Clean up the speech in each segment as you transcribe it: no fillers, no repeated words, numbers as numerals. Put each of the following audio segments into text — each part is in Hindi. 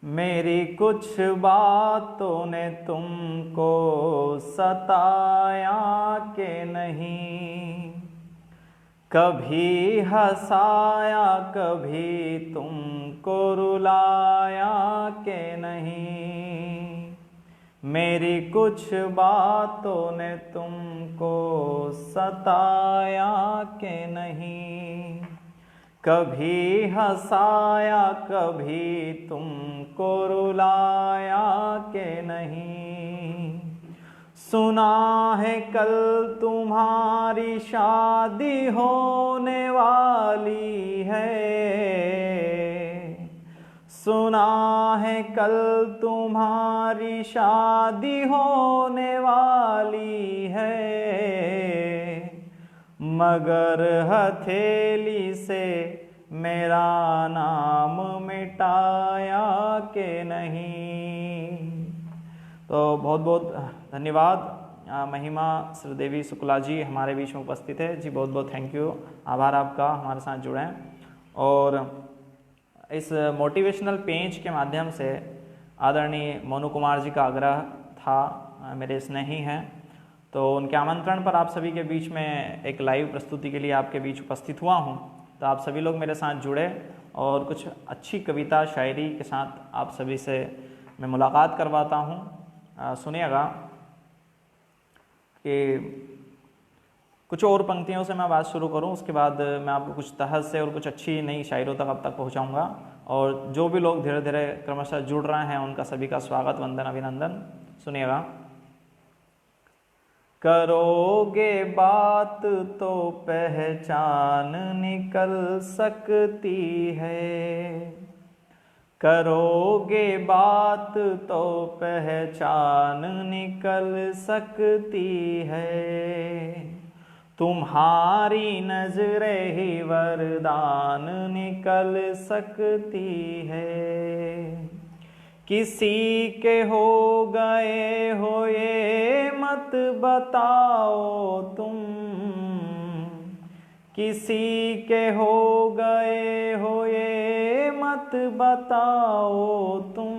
मेरी कुछ बातों ने तुमको सताया के नहीं, कभी हंसाया कभी तुमको रुलाया के नहीं। मेरी कुछ बातों ने तुमको सताया के नहीं, कभी हंसाया कभी तुमको रुलाया के नहीं। सुना है कल तुम्हारी शादी होने वाली है, सुना है कल तुम्हारी शादी होने वाली है, मगर हथेली से मेरा नाम मिटाया के नहीं। तो बहुत बहुत धन्यवाद। महिमा श्रीदेवी शुक्ला जी हमारे बीच में उपस्थित है जी, बहुत बहुत थैंक यू, आभार आपका हमारे साथ जुड़े हैं। और इस मोटिवेशनल पेज के माध्यम से आदरणीय मोनू कुमार जी का आग्रह था, मेरे स्नेही हैं, तो उनके आमंत्रण पर आप सभी के बीच में एक लाइव प्रस्तुति के लिए आपके बीच उपस्थित हुआ हूं। तो आप सभी लोग मेरे साथ जुड़े और कुछ अच्छी कविता शायरी के साथ आप सभी से मैं मुलाकात करवाता हूं। सुनिएगा कि कुछ और पंक्तियों से मैं बात शुरू करूं, उसके बाद मैं आपको कुछ तहज से और कुछ अच्छी नई शायरों तक अब तक पहुंचाऊंगा। और जो भी लोग धीरे धीरे क्रमशः जुड़ रहे हैं उनका सभी का स्वागत, वंदन, अभिनंदन। सुनिएगा। करोगे बात तो पहचान निकल सकती है, करोगे बात तो पहचान निकल सकती है, तुम्हारी नजरें ही वरदान निकल सकती है। किसी के हो गए हो ये मत बताओ तुम, किसी के हो गए हो ये मत बताओ तुम,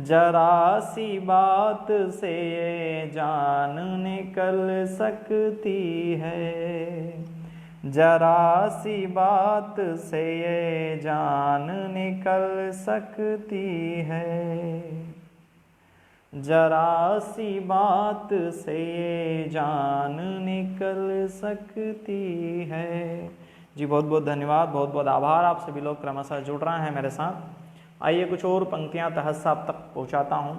जरा सी बात से ये जान निकल सकती है, जरा सी बात से ये जान निकल सकती है, जरा सी बात से ये जान निकल सकती है। जी बहुत बहुत धन्यवाद, बहुत बहुत आभार। आप सभी लोग क्रमशः जुड़ रहे हैं मेरे साथ। आइए कुछ और पंक्तियां तहस आप तक पहुंचाता हूं।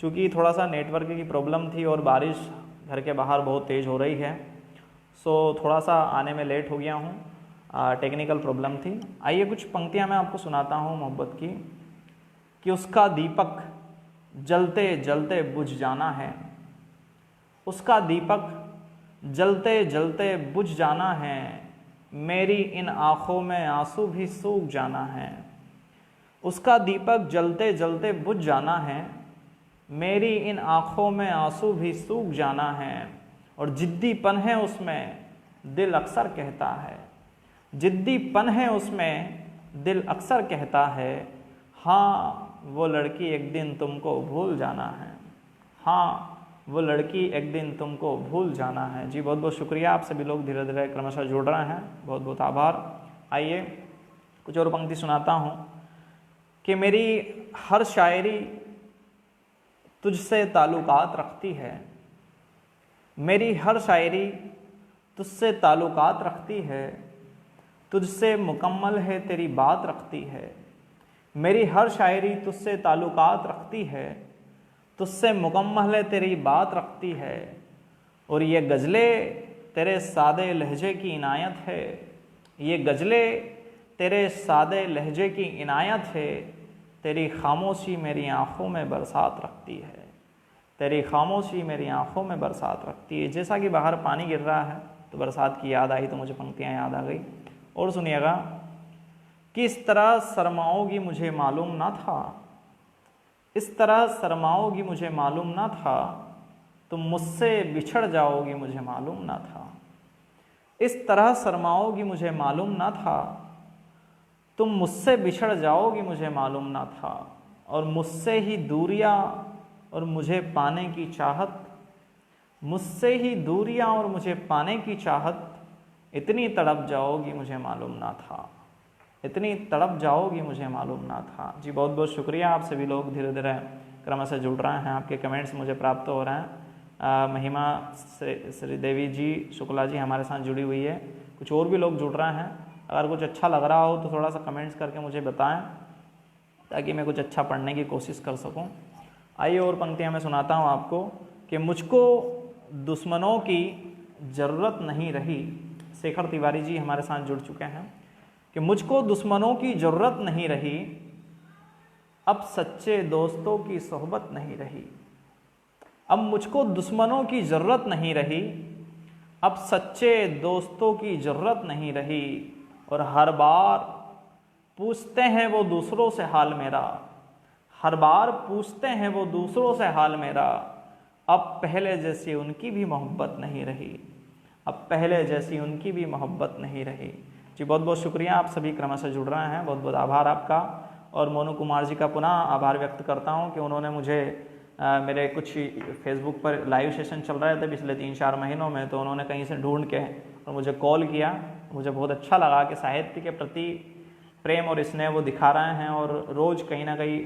चूँकि थोड़ा सा नेटवर्क की प्रॉब्लम थी और बारिश घर के बाहर बहुत तेज़ हो रही है, सो थोड़ा सा आने में लेट हो गया हूँ, टेक्निकल प्रॉब्लम थी। आइए कुछ पंक्तियाँ मैं आपको सुनाता हूँ मोहब्बत की। कि उसका दीपक जलते जलते बुझ जाना है, उसका दीपक जलते जलते बुझ जाना है, मेरी इन आँखों में आंसू भी सूख जाना है। उसका दीपक जलते जलते बुझ जाना है, मेरी इन आँखों में आंसू भी सूख जाना है। और जिद्दीपन है उसमें दिल अक्सर कहता है, जिद्दीपन है उसमें दिल अक्सर कहता है, हाँ वो लड़की एक दिन तुमको भूल जाना है, हाँ वो लड़की एक दिन तुमको भूल जाना है। जी बहुत बहुत शुक्रिया, आप सभी लोग धीरे धीरे क्रमशः जुड़ रहे हैं, बहुत बहुत आभार। आइए कुछ और पंक्ति सुनाता हूँ। कि मेरी हर शायरी तुझसे ताल्लुकात रखती है, मेरी हर शायरी तुझसे ताल्लुकात रखती है, तुझसे मुकम्मल है तेरी बात रखती है। मेरी हर शायरी तुझसे ताल्लुकात रखती है, तुझसे मुकम्मल है तेरी बात रखती है। और ये गज़लें तेरे सादे लहजे की इनायत है, ये गज़लें तेरे सादे लहजे की इनायत है। तेरी खामोशी मेरी आँखों में बरसात रखती है, तेरी खामोशी मेरी आँखों में बरसात रखती है। जैसा कि बाहर पानी गिर रहा है तो बरसात की याद आई तो मुझे पंक्तियाँ याद आ गई। और सुनिएगा। कि इस तरह शर्माओगी मुझे मालूम ना था, इस तरह शर्माओगी मुझे मालूम ना था, तुम मुझसे बिछड़ जाओगी मुझे मालूम ना था। इस तरह शर्माओगी मुझे मालूम ना था, तुम मुझसे बिछड़ जाओगी मुझे मालूम ना था, और मुझसे ही दूरियां और मुझे पाने की चाहत, मुझसे ही दूरियां और मुझे पाने की चाहत, इतनी तड़प जाओगी मुझे मालूम ना था, इतनी तड़प जाओगी मुझे मालूम ना था। जी बहुत बहुत शुक्रिया, आप सभी लोग धीरे धीरे क्रमशः जुड़ रहे हैं, आपके कमेंट्स मुझे प्राप्त हो रहे हैं। महिमा श्रीदेवी जी शुक्ला जी हमारे साथ जुड़ी हुई है, कुछ और भी लोग जुड़ रहे हैं। अगर कुछ अच्छा लग रहा हो तो थोड़ा सा कमेंट्स करके मुझे बताएं, ताकि मैं कुछ अच्छा पढ़ने की कोशिश कर सकूं। आइए और पंक्तियां मैं सुनाता हूं आपको कि मुझको दुश्मनों की ज़रूरत नहीं रही। शेखर तिवारी जी हमारे साथ जुड़ चुके हैं कि मुझको दुश्मनों की ज़रूरत नहीं रही, अब सच्चे दोस्तों की सोहबत नहीं रही। अब मुझको दुश्मनों की ज़रूरत नहीं रही, अब सच्चे दोस्तों की ज़रूरत नहीं रही। और हर बार पूछते हैं वो दूसरों से हाल मेरा, हर बार पूछते हैं वो दूसरों से हाल मेरा, अब पहले जैसी उनकी भी मोहब्बत नहीं रही, अब पहले जैसी उनकी भी मोहब्बत नहीं रही। जी बहुत बहुत शुक्रिया, आप सभी क्रमशः जुड़ रहे हैं, बहुत बहुत आभार आपका। और मोनू कुमार जी का पुनः आभार व्यक्त करता हूं कि उन्होंने मुझे मेरे कुछ फेसबुक पर लाइव सेशन चल रहे थे पिछले 3-4 महीनों में, तो उन्होंने कहीं से ढूंढ के और मुझे कॉल किया। मुझे बहुत अच्छा लगा कि साहित्य के प्रति प्रेम और स्नेह वो दिखा रहे हैं, और रोज़ कहीं ना कहीं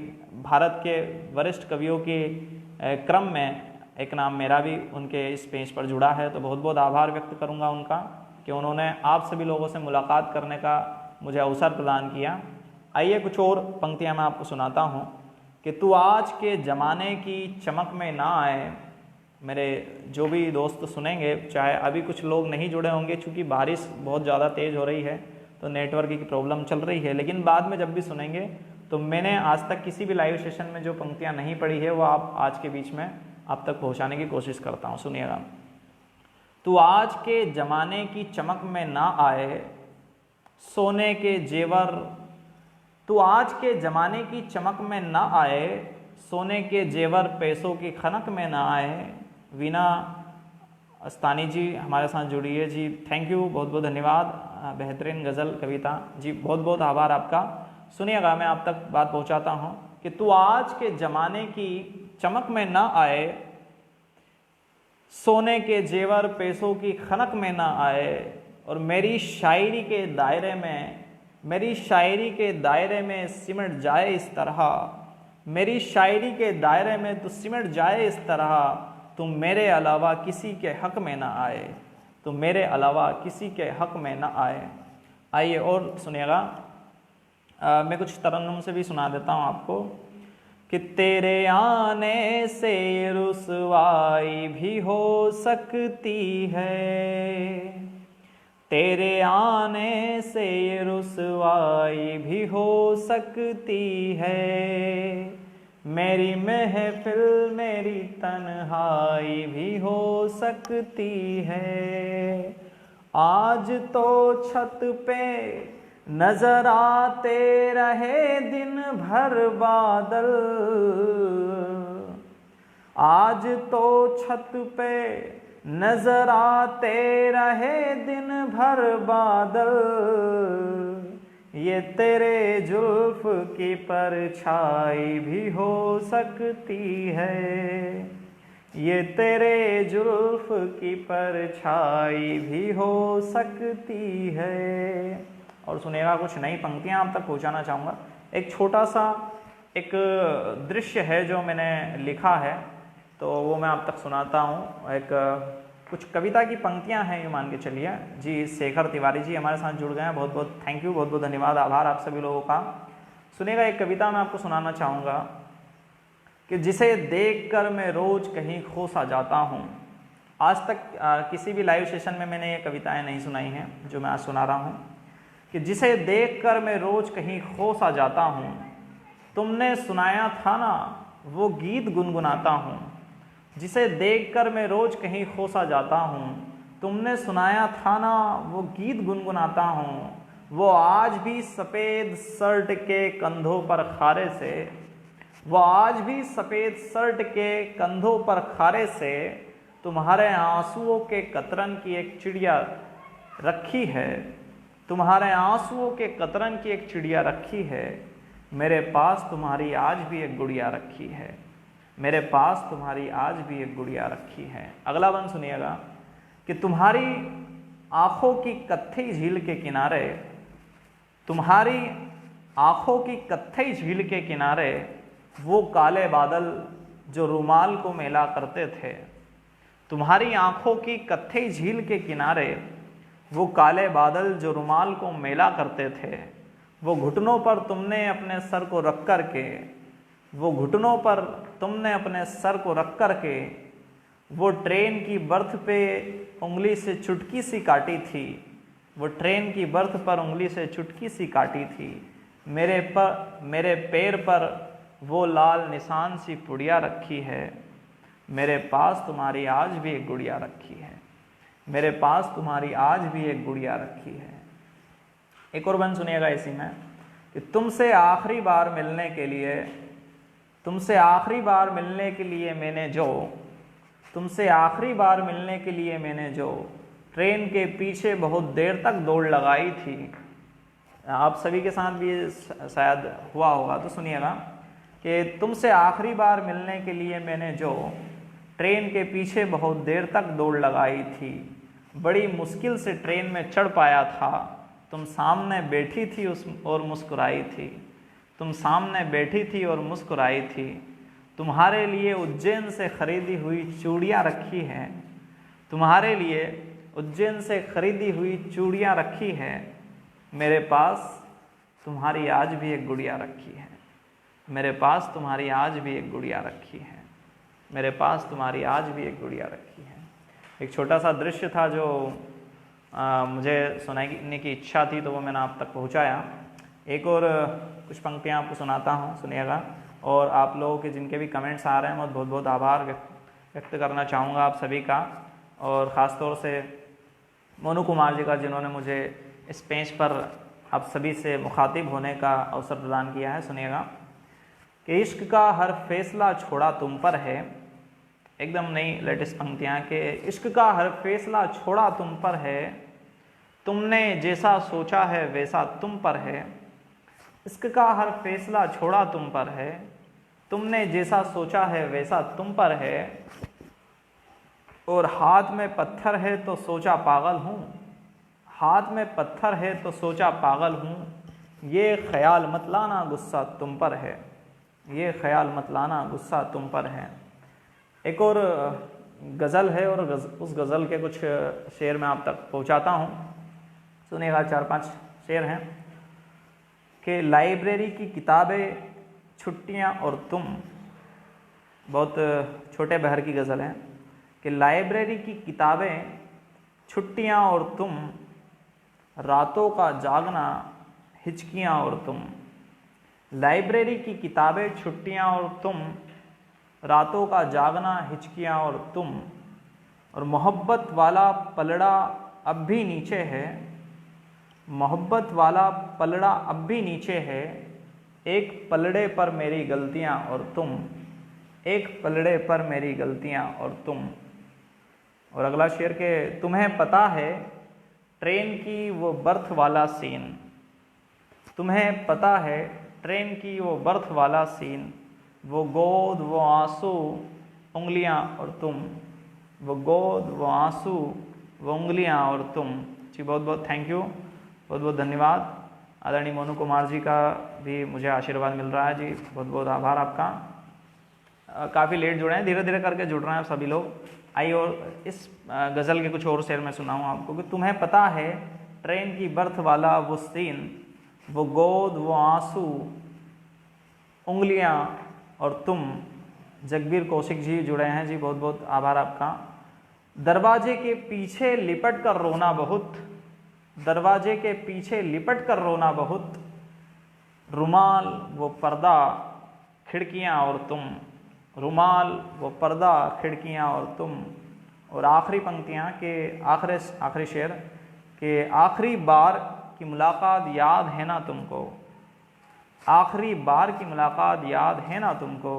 भारत के वरिष्ठ कवियों के क्रम में एक नाम मेरा भी उनके इस पेज पर जुड़ा है। तो बहुत बहुत आभार व्यक्त करूंगा उनका कि उन्होंने आप सभी लोगों से मुलाकात करने का मुझे अवसर प्रदान किया। आइए कुछ और पंक्तियां मैं आपको सुनाता हूं कि तू आज के ज़माने की चमक में ना आए। मेरे जो भी दोस्त सुनेंगे, चाहे अभी कुछ लोग नहीं जुड़े होंगे क्योंकि बारिश बहुत ज़्यादा तेज़ हो रही है तो नेटवर्क की प्रॉब्लम चल रही है, लेकिन बाद में जब भी सुनेंगे तो मैंने आज तक किसी भी लाइव सेशन में जो पंक्तियां नहीं पढ़ी है वो आप आज के बीच में आप तक पहुंचाने की कोशिश करता हूं। सुनिएगा। तू आज के ज़माने की चमक में ना आए, सोने के जेवर, तू आज के ज़माने की चमक में ना आए, सोने के जेवर पैसों की खनक में ना आए। वीना अस्तानी जी हमारे साथ जुड़ी है जी, थैंक यू, बहुत बहुत धन्यवाद। बेहतरीन गज़ल कविता जी, बहुत बहुत आभार आपका। सुनिएगा, मैं आप तक बात पहुंचाता हूं कि तू आज के ज़माने की चमक में ना आए, सोने के जेवर पैसों की खनक में ना आए, और मेरी शायरी के दायरे में, मेरी शायरी के दायरे में सिमट जाए इस तरह, मेरी शायरी के दायरे में तो सिमट जाए इस तरह, तुम मेरे अलावा किसी के हक में ना आए, तुम मेरे अलावा किसी के हक में ना आए। आइए और सुनिएगा, मैं कुछ तरन्नुम से भी सुना देता हूँ आपको कि तेरे आने से रुसवाई भी हो सकती है, तेरे आने से रुसवाई भी हो सकती है, मेरी महफिल मेरी तन्हाई भी हो सकती है। आज तो छत पे नजर आते रहे दिन भर बादल, आज तो छत पे नजर आते रहे दिन भर बादल, ये तेरे जुल्फ की परछाई भी हो सकती है, ये तेरे जुल्फ की परछाई भी हो सकती है। और सुनिएगा, कुछ नई पंक्तियां आप तक पहुंचाना चाहूँगा। एक छोटा सा एक दृश्य है जो मैंने लिखा है, तो वो मैं आप तक सुनाता हूँ। एक कुछ कविता की पंक्तियां हैं, ये मान के चलिए जी। शेखर तिवारी जी हमारे साथ जुड़ गए हैं, बहुत बहुत थैंक यू, बहुत बहुत धन्यवाद, आभार आप सभी लोगों का। सुनिएगा, एक कविता मैं आपको सुनाना चाहूँगा कि जिसे देखकर मैं रोज़ कहीं खो सा जाता हूँ। आज तक किसी भी लाइव सेशन में मैंने ये कविताएं नहीं सुनाई हैं जो मैं आज सुना रहा हूँ कि जिसे देखकर मैं रोज़ कहीं खो सा जाता हूँ, तुमने सुनाया था ना वो गीत गुनगुनाता हूँ, जिसे देखकर मैं रोज़ कहीं खो सा जाता हूँ, तुमने सुनाया था ना वो गीत गुनगुनाता हूँ, वो आज भी सफ़ेद शर्ट के कंधों पर खारे से, वो आज भी सफ़ेद शर्ट के कंधों पर खारे से तुम्हारे आंसुओं के कतरन की एक चिड़िया रखी है, तुम्हारे आंसुओं के कतरन की एक चिड़िया रखी है, मेरे पास तुम्हारी आज भी एक गुड़िया रखी है, मेरे पास तुम्हारी आज भी एक गुड़िया रखी है। अगला बंद सुनिएगा कि तुम्हारी आंखों की कत्थई झील के किनारे, तुम्हारी आंखों की कत्थई झील के किनारे वो काले बादल जो रुमाल को मेला करते थे, तुम्हारी आंखों की कत्थई झील के किनारे वो काले बादल जो रुमाल को मेला करते थे, वो घुटनों पर तुमने अपने सर को रख कर के, वो घुटनों पर तुमने अपने सर को रख कर के वो ट्रेन की बर्थ पे उंगली से चुटकी सी काटी थी, वो ट्रेन की बर्थ पर उंगली से चुटकी सी काटी थी। मेरे पैर पर वो लाल निशान सी पुड़िया रखी है, मेरे पास तुम्हारी आज भी एक गुड़िया रखी है, मेरे पास तुम्हारी आज भी एक गुड़िया रखी है। एक और बंद सुनिएगा इसी में कि तुमसे आखिरी बार मिलने के लिए, तुमसे आखिरी बार मिलने के लिए मैंने जो, तुमसे आखिरी बार मिलने के लिए मैंने जो ट्रेन के पीछे बहुत देर तक दौड़ लगाई थी। आप सभी के साथ भी शायद हुआ होगा, तो सुनिएगा कि तुमसे आखिरी बार मिलने के लिए मैंने जो ट्रेन के पीछे बहुत देर तक दौड़ लगाई थी, बड़ी मुश्किल से ट्रेन में चढ़ पाया था, तुम सामने बैठी थी और मुस्कुराई थी, तुम सामने बैठी थी और मुस्कुराई थी। तुम्हारे लिए उज्जैन से खरीदी हुई चूड़ियाँ रखी हैं, तुम्हारे लिए उज्जैन से खरीदी हुई चूड़ियाँ रखी हैं, मेरे पास तुम्हारी आज भी एक गुड़िया रखी है, मेरे पास तुम्हारी आज भी एक गुड़िया रखी है, मेरे पास तुम्हारी आज भी एक गुड़िया रखी है। एक छोटा सा दृश्य था जो मुझे सुनाने की इच्छा थी, तो वो मैंने आप तक पहुंचाया। एक और कुछ पंक्तियां आपको सुनाता हूं, सुनिएगा। और आप लोगों के जिनके भी कमेंट्स आ रहे हैं, मैं बहुत बहुत आभार व्यक्त करना चाहूँगा आप सभी का, और ख़ास तौर से मोनू कुमार जी का, जिन्होंने मुझे इस पेज पर आप सभी से मुखातिब होने का अवसर प्रदान किया है। सुनिएगा कि इश्क का हर फैसला छोड़ा तुम पर है, एकदम नई लेटेस्ट पंक्तियाँ कि इश्क का हर फैसला छोड़ा तुम पर है, तुमने जैसा सोचा है वैसा तुम पर है। इश्क का हर फैसला छोड़ा तुम पर है, तुमने जैसा सोचा है वैसा तुम पर है। और हाथ में पत्थर है तो सोचा पागल हूँ, हाथ में पत्थर है तो सोचा पागल हूँ, ये ख्याल मत लाना गुस्सा तुम पर है, ये ख्याल मत लाना गुस्सा तुम पर है। एक और गज़ल है, और उस गज़ल के कुछ शेर मैं आप तक पहुंचाता हूं, सुनिएगा। 4-5 शेर हैं कि लाइब्रेरी की किताबें, छुट्टियां और तुम, बहुत छोटे बहर की गज़ल है कि लाइब्रेरी की किताबें, छुट्टियां और तुम, रातों का जागना, हिचकियां और तुम। लाइब्रेरी की किताबें, छुट्टियां और तुम, रातों का जागना, हिचकियां और तुम। और मोहब्बत वाला पलड़ा अब भी नीचे है, मोहब्बत वाला पलड़ा अब भी नीचे है, एक पलड़े पर मेरी गलतियां और तुम, एक पलड़े पर मेरी गलतियां और तुम। और अगला शेर के तुम्हें पता है ट्रेन की वो बर्थ वाला सीन, तुम्हें पता है ट्रेन की वो बर्थ वाला सीन, वो गोद वो आंसू उंगलियां और तुम, वो गोद वो आंसू वो उंगलियां और तुम। जी बहुत बहुत थैंक यू, बहुत बहुत धन्यवाद। आदरणीय मोनू कुमार जी का भी मुझे आशीर्वाद मिल रहा है जी, बहुत बहुत आभार आपका। काफ़ी लेट जुड़े हैं, धीरे धीरे करके जुड़ रहे हैं सभी लोग। आइए और इस गज़ल के कुछ और शेर मैं सुनाऊँ आपको कि तुम्हें पता है ट्रेन की बर्थ वाला वो सीन, वो गोद वो आंसू उंगलियां और तुम। जगबीर कौशिक जी जुड़े हैं जी, बहुत बहुत आभार आपका। दरवाजे के पीछे लिपट कर रोना बहुत, दरवाजे के पीछे लिपट कर रोना बहुत, रुमाल वो पर्दा खिड़कियां और तुम, रुमाल वो पर्दा खिड़कियां और तुम। और आखिरी पंक्तियां के आखिरी शेर के आखिरी बार की मुलाकात याद है ना तुमको, आखिरी बार की मुलाकात याद है ना तुमको,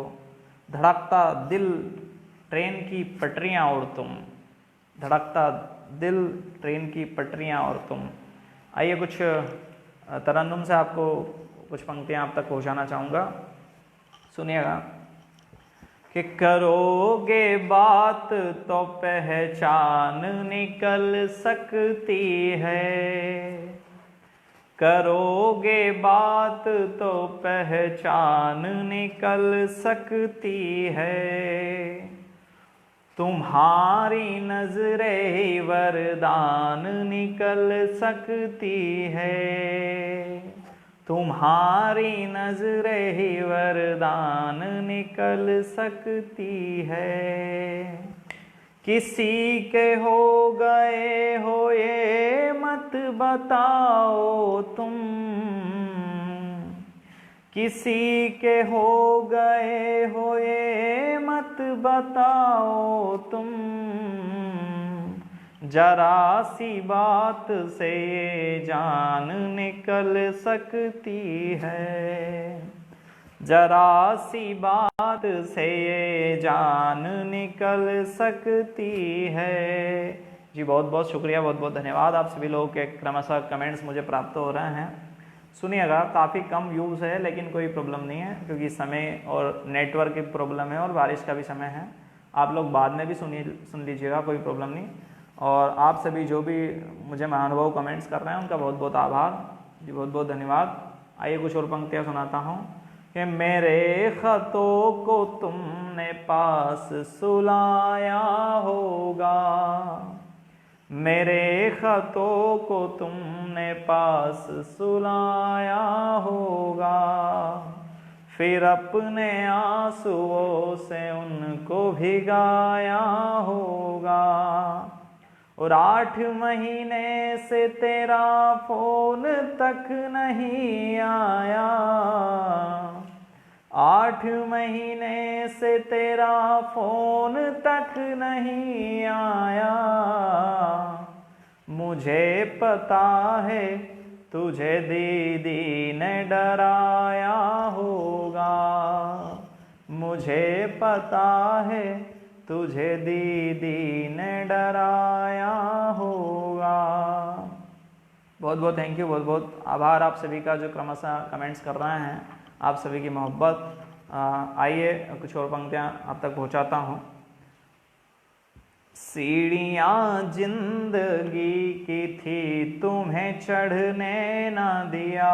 धड़कता दिल ट्रेन की पटरियां और तुम, धड़कता दिल ट्रेन की पटरियां और तुम। आइए कुछ तरन्नुम से आपको कुछ पंक्तियाँ आप तक पहुँचाना चाहूँगा, सुनिएगा। कि करोगे बात तो पहचान निकल सकती है, करोगे बात तो पहचान निकल सकती है, तुम्हारी नजरे वरदान निकल सकती है, तुम्हारी नजरे वरदान निकल सकती है। किसी के हो गए हो ये मत बताओ तुम, किसी के हो गए हो ये मत बताओ तुम, जरा सी बात से ये जान निकल सकती है, जरा सी बात से ये जान निकल सकती है। जी बहुत बहुत शुक्रिया, बहुत बहुत धन्यवाद। आप सभी लोगों के क्रमशः कमेंट्स मुझे प्राप्त हो रहे हैं। सुनिएगा, काफ़ी कम व्यूज़ है लेकिन कोई प्रॉब्लम नहीं है, क्योंकि समय और नेटवर्क की प्रॉब्लम है और बारिश का भी समय है। आप लोग बाद में भी सुन लीजिएगा, कोई प्रॉब्लम नहीं। और आप सभी जो भी मुझे महानुभाव कमेंट्स कर रहे हैं उनका बहुत बहुत आभार जी, बहुत बहुत धन्यवाद। आइए कुछ और पंक्तियाँ सुनाता हूँ। कि मेरे ख़तों को तुमने पास सुलाया होगा, मेरे ख़तों को तुमने पास सुलाया होगा, फिर अपने आंसुओं से उनको भिगाया होगा। और 8 महीने से तेरा फ़ोन तक नहीं आया, 8 महीने से तेरा फ़ोन तक नहीं आया, मुझे पता है तुझे दीदी ने डराया होगा, मुझे पता है तुझे दीदी ने डराया होगा। बहुत बहुत थैंक यू, बहुत बहुत आभार आप सभी का जो क्रमशः कमेंट्स कर रहे हैं, आप सभी की मोहब्बत। आइए कुछ और पंक्तियाँ आप तक पहुँचाता हूँ। सीढ़ियाँ जिंदगी की थी तुम्हें चढ़ने ना दिया,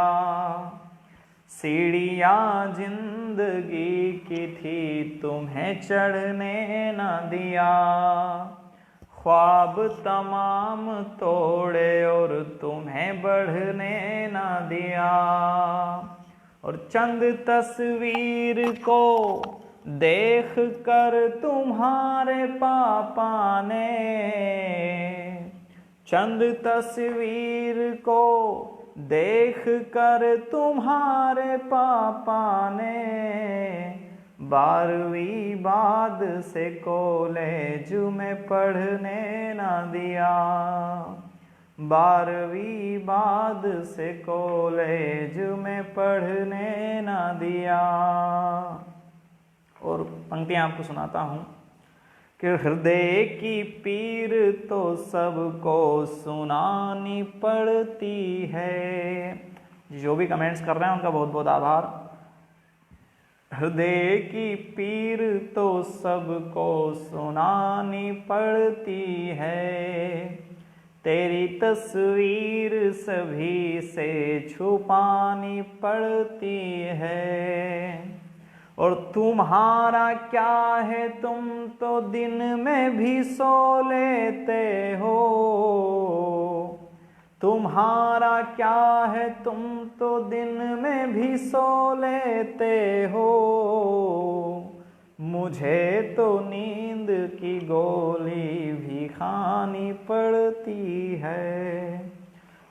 सीढ़ियाँ जिंदगी की थी तुम्हें चढ़ने ना दिया, ख्वाब तमाम तोड़े और तुम्हें बढ़ने ना दिया। और चंद तस्वीर को देख कर तुम्हारे पापा ने, चंद तस्वीर को देख कर तुम्हारे पापा ने, 12वीं बाद से कॉलेज में पढ़ने ना दिया, 12वीं बाद से कॉलेज में पढ़ने ना दिया। और पंक्तियाँ आपको सुनाता हूँ। कि हृदय की पीर तो सबको सुनानी पड़ती है। जो भी कमेंट्स कर रहे हैं उनका बहुत बहुत आभार। हृदय की पीर तो सबको सुनानी पड़ती है, तेरी तस्वीर सभी से छुपानी पड़ती है। और तुम्हारा क्या है, तुम तो दिन में भी सो लेते हो, तुम्हारा क्या है, तुम तो दिन में भी सो लेते हो। मुझे तो नींद की गोली भी खानी पड़ती है,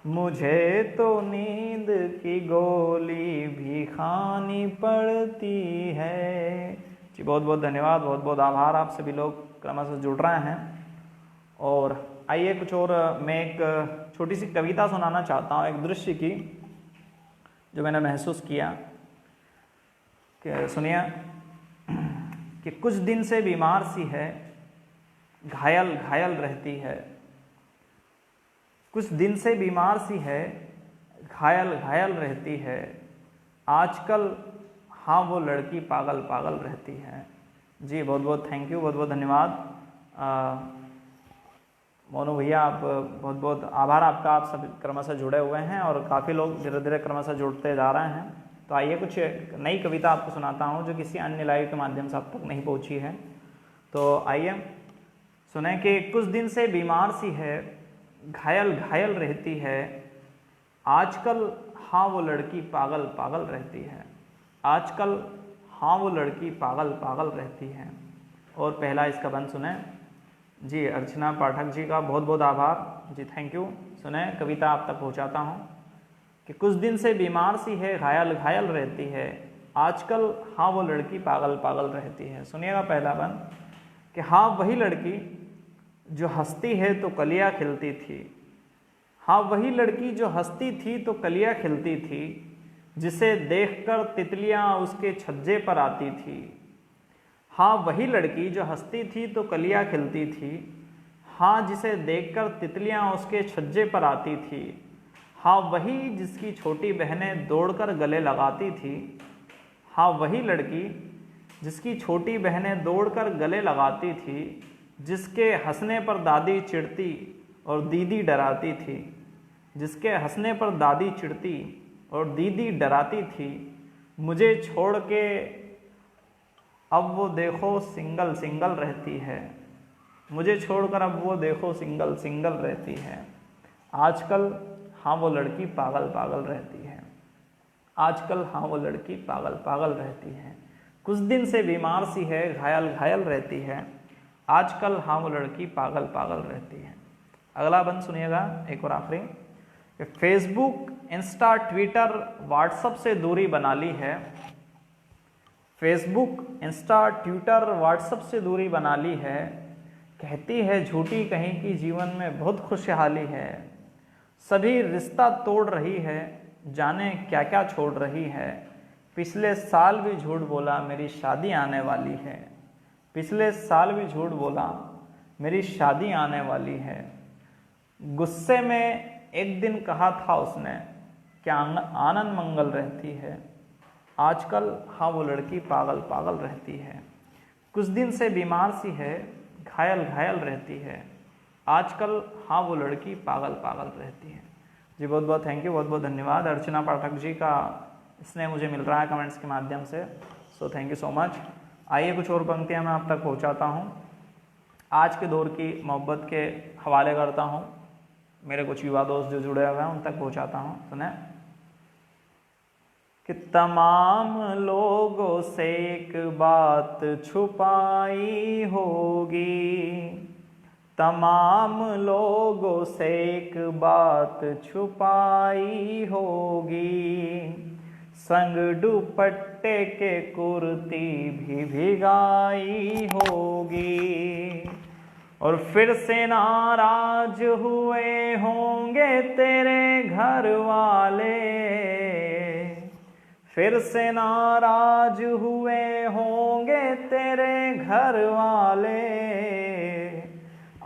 मुझे तो नींद की गोली भी खानी पड़ती है। जी बहुत बहुत धन्यवाद, बहुत बहुत आभार। आप सभी लोग क्रमशः जुड़ रहे हैं। और आइए कुछ और, मैं एक छोटी सी कविता सुनाना चाहता हूँ, एक दृश्य की जो मैंने महसूस किया। कि सुनिए कि कुछ दिन से बीमार सी है, घायल घायल रहती है, कुछ दिन से बीमार सी है, घायल घायल रहती है, आजकल हाँ वो लड़की पागल पागल रहती है। जी बहुत बहुत थैंक यू, बहुत बहुत धन्यवाद मोनू भैया, आप बहुत बहुत आभार आपका, आप सभी क्रमशः जुड़े हुए हैं और काफ़ी लोग धीरे धीरे क्रमशः जुड़ते जा रहे हैं। तो आइए कुछ नई कविता आपको सुनाता हूँ जो किसी अन्य लाइव के माध्यम से अब तक नहीं पहुँची है। तो आइए सुने कि कुछ दिन से बीमार सी है, घायल घायल रहती है, आजकल हाँ वो लड़की पागल पागल रहती है, आजकल हाँ वो लड़की पागल पागल रहती है। और पहला इसका बंद सुने। जी अर्चना पाठक जी का बहुत बहुत आभार जी, थैंक यू। सुने कविता आप तक पहुंचाता हूं कि कुछ दिन से बीमार सी है, घायल घायल रहती है, आजकल हाँ वो लड़की पागल पागल रहती है। सुनिएगा पहला बंद कि हाँ वही लड़की जो हंसती है तो कलियां खिलती थी, हाँ वही लड़की जो हंसती थी तो कलियां खिलती थी, जिसे देखकर तितलियां उसके छज्जे पर आती थी। हाँ वही लड़की जो हंसती थी तो कलियां खिलती थी, हाँ जिसे देखकर तितलियां उसके छज्जे पर आती थी। हाँ वही जिसकी छोटी बहनें दौड़कर गले लगाती थी, हाँ वही लड़की जिसकी छोटी बहनें दौड़कर गले लगाती थी, जिसके हंसने पर दादी चिढ़ती और दीदी डराती थी, जिसके हंसने पर दादी चिढ़ती और दीदी डराती थी। मुझे छोड़ के अब वो देखो सिंगल सिंगल रहती है, मुझे छोड़कर अब वो देखो सिंगल सिंगल रहती है, आजकल हाँ वो लड़की पागल पागल रहती है, आजकल हाँ वो लड़की पागल पागल रहती है। कुछ दिन से बीमार सी है, घायल घायल रहती है, आजकल हाँ वो लड़की पागल पागल रहती है। अगला बंद सुनिएगा, एक और आखिरी। फेसबुक, इंस्टा, ट्विटर, व्हाट्सएप से दूरी बना ली है, फेसबुक, इंस्टा, ट्विटर, व्हाट्सएप से दूरी बना ली है, कहती है झूठी कहीं की जीवन में बहुत खुशहाली है, सभी रिश्ता तोड़ रही है, जाने क्या क्या छोड़ रही है, पिछले साल भी झूठ बोला मेरी शादी आने वाली है, पिछले साल भी झूठ बोला मेरी शादी आने वाली है, गुस्से में एक दिन कहा था उसने क्या आनंद मंगल रहती है, आजकल हाँ वो लड़की पागल पागल रहती है। कुछ दिन से बीमार सी है, घायल घायल रहती है, आजकल हाँ वो लड़की पागल पागल रहती है। जी बहुत बहुत थैंक यू, बहुत बहुत धन्यवाद। अर्चना पाठक जी का स्नेह मुझे मिल रहा है कमेंट्स के माध्यम से, so thank you so much. आइए कुछ और पंक्तियाँ मैं आप तक पहुँचाता हूँ, आज के दौर की मोहब्बत के हवाले करता हूँ, मेरे कुछ युवा दोस्त जो जुड़े हुए हैं उन तक पहुँचाता हूँ। सुने कि तमाम लोगों से एक बात छुपाई होगी, तमाम लोगों से एक बात छुपाई होगी, संग दुपट्टे के कुर्ती भी भिगाई होगी, और फिर से नाराज हुए होंगे तेरे घर वाले, फिर से नाराज हुए होंगे तेरे घर वाले,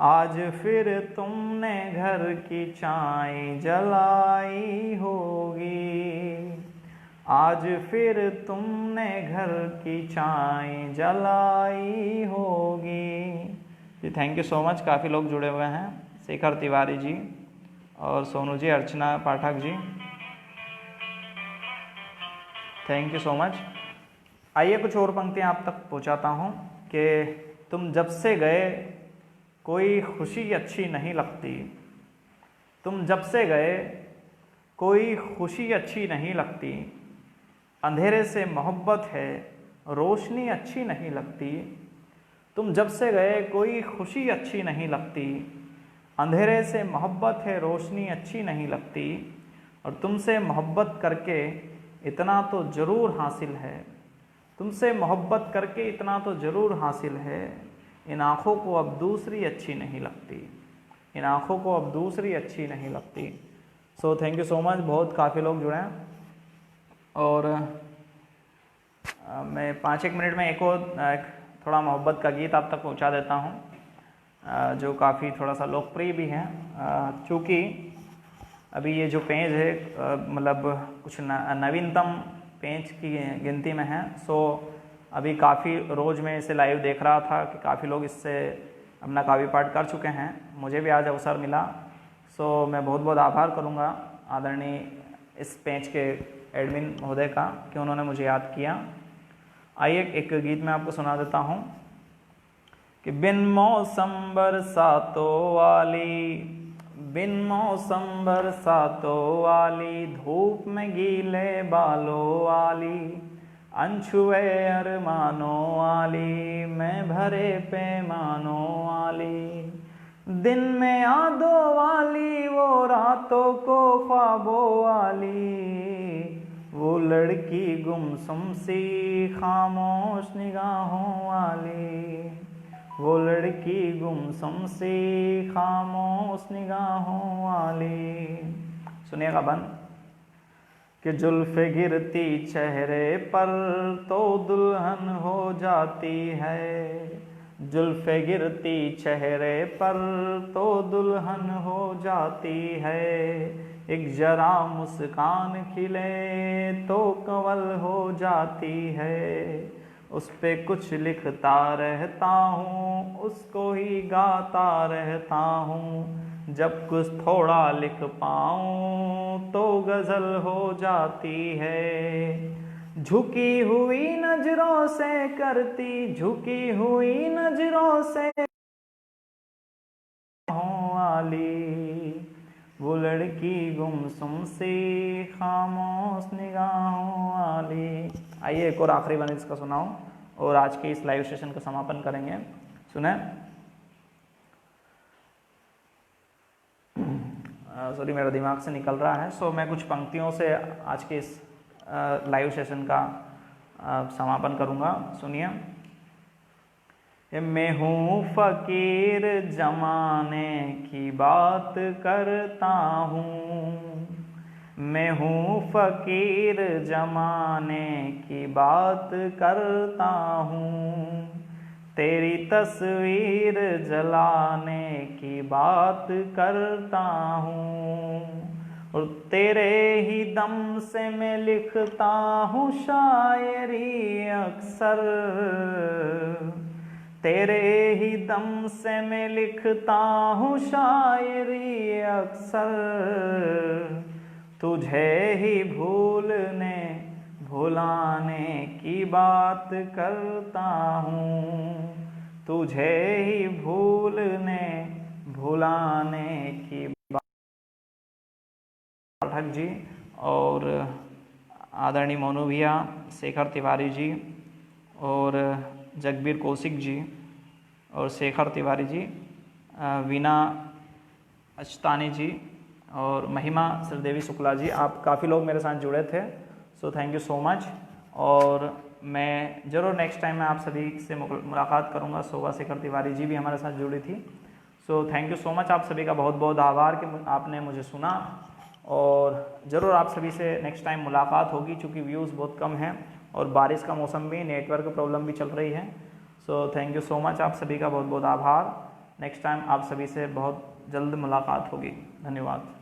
आज फिर तुमने घर की चाय जलाई होगी, आज फिर तुमने घर की चाय जलाई होगी। जी थैंक यू सो मच, काफ़ी लोग जुड़े हुए हैं, शेखर तिवारी जी और सोनू जी, अर्चना Pathak ji, thank you so much. आइए कुछ और पंक्तियाँ आप तक पहुँचाता हूँ कि तुम जब से गए कोई खुशी अच्छी नहीं लगती, तुम जब से गए कोई खुशी अच्छी नहीं लगती, अंधेरे से मोहब्बत है रोशनी अच्छी नहीं लगती, तुम जब से गए कोई खुशी अच्छी नहीं लगती, अंधेरे से मोहब्बत है रोशनी अच्छी नहीं लगती, और तुमसे मोहब्बत करके इतना तो ज़रूर हासिल है, तुमसे मोहब्बत करके इतना तो ज़रूर हासिल है, इन आँखों को अब दूसरी अच्छी नहीं लगती, इन आँखों को अब दूसरी अच्छी नहीं लगती। So thank you so much, बहुत काफ़ी लोग जुड़े हैं। और मैं 5-1 मिनट में एक और थोड़ा मोहब्बत का गीत आप तक पहुंचा देता हूं, जो काफ़ी थोड़ा सा लोकप्रिय भी है, चूँकि अभी ये जो पेज है मतलब कुछ नवीनतम पेज की गिनती में है। सो अभी काफ़ी रोज़ मैं इसे लाइव देख रहा था कि काफ़ी लोग इससे अपना काव्य पाठ कर चुके हैं। मुझे भी आज अवसर मिला। सो मैं बहुत बहुत आभार करूँगा आदरणीय इस पेज के एडमिन महोदय का कि उन्होंने मुझे याद किया। आइए एक गीत मैं आपको सुना देता हूँ कि बिन मौसम बरसातों वाली, बिन मौसम बरसातों वाली, धूप में गीले बालों वाली, अनछुए अरमानों वाली, मैं भरे पैमानों वाली, दिन में यादों वाली, वो रातों को ख्वाबों वाली, वो लड़की गुमसुम सी खामोश निगाहों वाली, वो लड़की गुमसुम सी खामोश निगाहों वाली। सुनिएगा बंद कि जुल्फ़े गिरती चेहरे पर तो दुल्हन हो जाती है, जुल्फ़े गिरती चेहरे पर तो दुल्हन हो जाती है, एक जरा मुस्कान खिले तो कंवल हो जाती है, उस पे कुछ लिखता रहता हूँ, उसको ही गाता रहता हूँ, जब कुछ थोड़ा लिख पाऊँ तो गज़ल हो जाती है, झुकी हुई नजरों से करती, झुकी हुई नजरों से वाली, वो लड़की गुमसुम सी खामोश निगाहों वाली। आइए एक और आखिरी बार इसका सुनाओ और आज के इस लाइव सेशन का समापन करेंगे। सुने, सॉरी मेरा दिमाग से निकल रहा है। सो मैं कुछ पंक्तियों से आज के इस लाइव सेशन का समापन करूंगा। सुनिए, मैं हूँ फ़कीर ज़माने की बात करता हूँ, मैं हूँ फ़कीर ज़माने की बात करता हूँ, तेरी तस्वीर जलाने की बात करता हूँ, और तेरे ही दम से मैं लिखता हूँ शायरी अक्सर, तेरे ही दम से मैं लिखता हूँ शायरी अक्सर, तुझे ही भूलने भुलाने की बात करता हूँ, तुझे ही भूलने भुलाने की बात। पाठक जी और आदरणीय मोनू भैया, शेखर तिवारी जी और जगबीर कौशिक जी और शेखर तिवारी जी, वीना अचतानी जी और महिमा श्रीदेवी शुक्ला जी, आप काफ़ी लोग मेरे साथ जुड़े थे। So thank you so much. और मैं ज़रूर नेक्स्ट टाइम मैं आप सभी से मुलाकात करूंगा। शोभा शेखर तिवारी जी भी हमारे साथ जुड़ी थी। So thank you so much, आप सभी का बहुत बहुत आभार कि आपने मुझे सुना, और ज़रूर आप सभी से नेक्स्ट टाइम मुलाकात होगी। चूँकि व्यूज़ बहुत कम हैं और बारिश का मौसम भी, नेटवर्क प्रॉब्लम भी चल रही है। So thank you so much, आप सभी का बहुत बहुत आभार। नेक्स्ट टाइम आप सभी से बहुत जल्द मुलाकात होगी। धन्यवाद।